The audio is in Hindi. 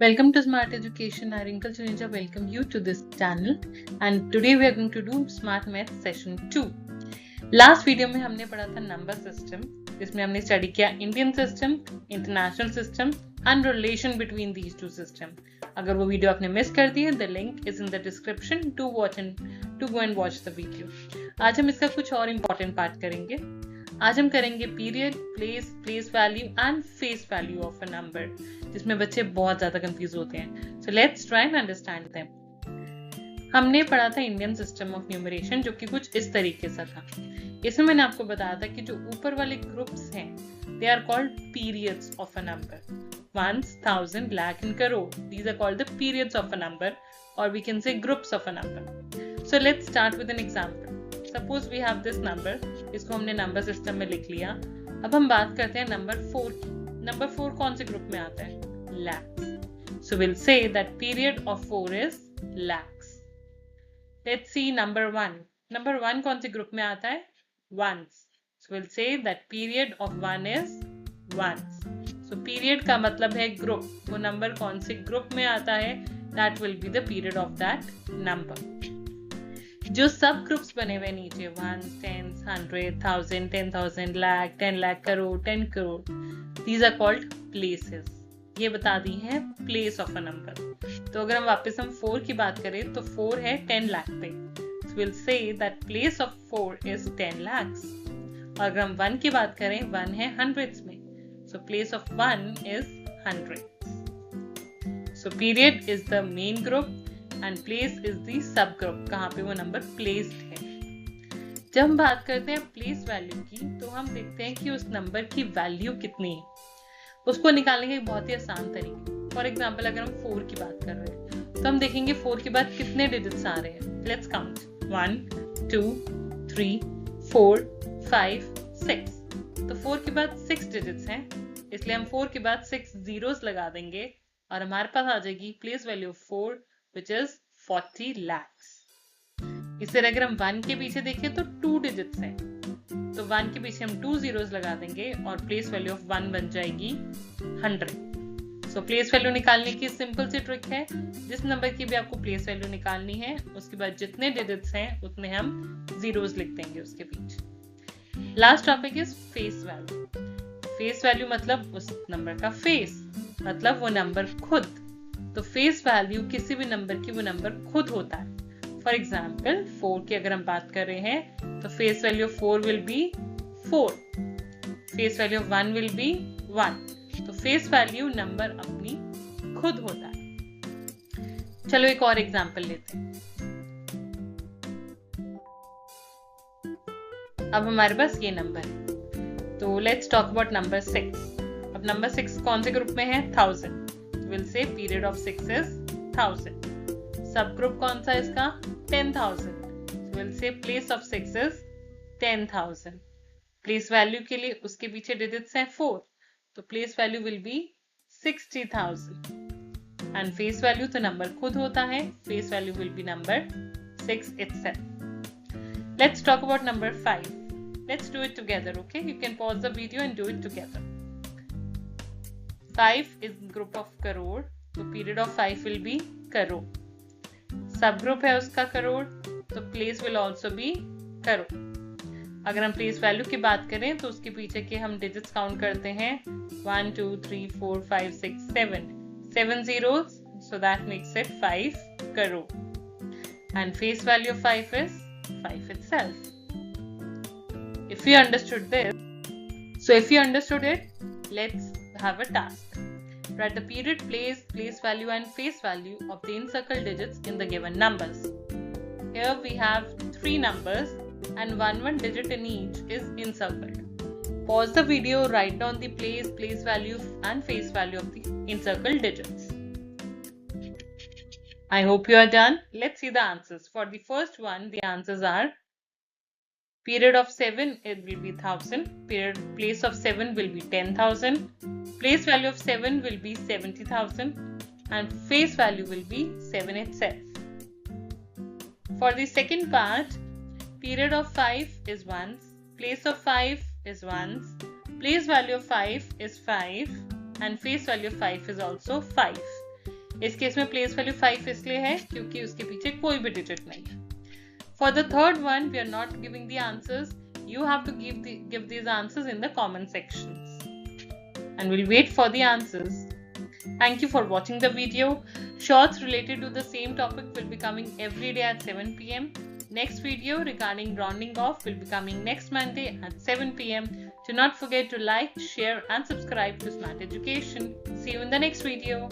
Welcome to Smart Education. I, Wrinkle Chuneja, welcome you to this channel. And today we are going to do Smart Math Session 2. Last video में हमने पढ़ा था नंबर सिस्टम, जिसमें हमने स्टडी किया Indian system, international system and relation between these two system. अगर वो वीडियो आपने मिस कर दी है, the link is in the description to go and watch the video. आज हम इसका कुछ और इम्पोर्टेंट पार्ट करेंगे. आज हम करेंगे period, place value and face value of a number, जिसमें बच्चे बहुत ज्यादा कंफ्यूज होते हैं. So let's try and understand them. हमने पढ़ा था इंडियन सिस्टम ऑफ न्यूमरेशन, जो कि कुछ इस तरीके से था. इसमें मैंने आपको बताया था कि जो ऊपर वाले ग्रुप्स हैं, they are called periods of a number. 1, 1000, lakh and crore. These are called the periods of a number, or we can say groups of a number. So let's start with an example. Suppose we have this number. इसको हमने नंबर सिस्टम में लिख लिया. अब हम बात करते हैं नंबर 4 की. नंबर 4 कौन से ग्रुप में आता है? Lakhs. So we'll say that period of 4 is lakhs. Let's see number 1. Number 1 कौन से ग्रुप में आता है? Ones. So we'll say that period of 1 is ones. So period का मतलब है ग्रुप. वो नंबर कौन से ग्रुप में आता है? That will be the period of that number. जो सब ग्रुप्स बने हुए नीचे 1, 10, 100, 1000, 10,000, lakh, 10 lakh, crore, 10 crore, these are called places. ये बता दी है प्लेस ऑफ अ नंबर. तो अगर हम वापस 4 की बात करें तो 4 है 10 लाख पे. So we'll say that place of 4 is 10 lakhs. और अगर हम 1 की बात करें, 1 है hundreds में. So place of 1 is hundreds. So period is the main group and place is the sub group, कहाँ पे वो नंबर placed है. जब हम बात करते हैं प्लेस वैल्यू की, तो हम देखते हैं कि उस नंबर की वैल्यू कितनी है. उसको निकालने का एक बहुत ही आसान तरीका. फॉर एग्जाम्पल अगर हम 4 की बात कर रहे हैं, तो हम देखेंगे 4 के बाद कितने डिजिट्स आ रहे हैं. Let's count. 1, 2, 3, 4, 5, 6. तो 4 के बाद 6 डिजिट्स हैं, इसलिए हम 4 के बाद 6 जीरोस लगा देंगे और हमारे पास आ जाएगी place value of 4, which is 40 lakhs. इसे अगर हम 1 के पीछे देखें तो 2 डिजिट्स हैं, तो 1 के पीछे हम 2 जीरोस लगा देंगे और प्लेस वैल्यू ऑफ 1 बन जाएगी 100. सो प्लेस वैल्यू निकालने की सिंपल सी ट्रिक है. जिस नंबर की भी आपको प्लेस वैल्यू निकालनी है, उसके बाद जितने डिजिट्स हैं उतने हम जीरोस लिख देंगे उसके पीछे. Last topic is face value. Face value मतलब उस नंबर का फेस, मतलब वो नंबर खुद. तो फेस वैल्यू किसी भी नंबर की वो नंबर खुद होता है. फॉर एग्जाम्पल 4 की अगर हम बात कर रहे हैं, तो face value of 4 will be 4. Face value of 1 will be 1. तो फेस वैल्यू नंबर अपनी खुद होता है. चलो एक और एग्जाम्पल लेते हैं. अब हमारे पास ये नंबर है, तो लेट्स टॉक अबाउट नंबर 6. अब नंबर 6 कौन से ग्रुप में है? 1000. We'll say period of 6 is 1000. सब ग्रुप कौन सा इसका? 10,000. So we'll say place of 6 is 10,000. Place value के लिए उसके पीछे डिजिट्स हैं 4, तो place value will be 60,000. And face value तो नंबर खुद होता है. Face value will be number 6 itself. Let's talk about number 5. Let's do it together, okay? You can pause the video and do it together. 5 is group of crore, तो period of 5 will be crore. सब ग्रुप है उसका crore, तो place will also be crore. अगर हम place value की बात करें, तो उसके पीछे के हम digits काउंट करते हैं 1, 2, 3, 4, 5, 6, 7. 7 zeros, so that makes it 5 crore. And face value of 5 is 5 itself. If you understood it, let's have a task. Write the period, place value and face value of the encircled digits in the given numbers. Here we have 3 numbers and one digit in each is encircled. Pause the video, write down the place value and face value of the encircled digits. I hope you are done. Let's see the answers. For the first one, the answers are period of 7, it will be 1000. Place of 7 will be 10,000. Place value of 7 will be 70,000. And face value will be 7 itself. For the second part, period of 5 is ones. Place of 5 is ones. Place value of 5 is 5. And face value of 5 is also 5. इस केस में प्लेस वैल्यू 5 इसलिए है क्योंकि उसके पीछे कोई भी डिजिट नहीं है. For the third one, we are not giving the answers. You have to give these answers in the comment sections. And we'll wait for the answers. Thank you for watching the video. Shorts related to the same topic will be coming every day at 7 p.m. Next video regarding rounding off will be coming next Monday at 7 p.m. Do not forget to like, share and subscribe to Smart Education. See you in the next video.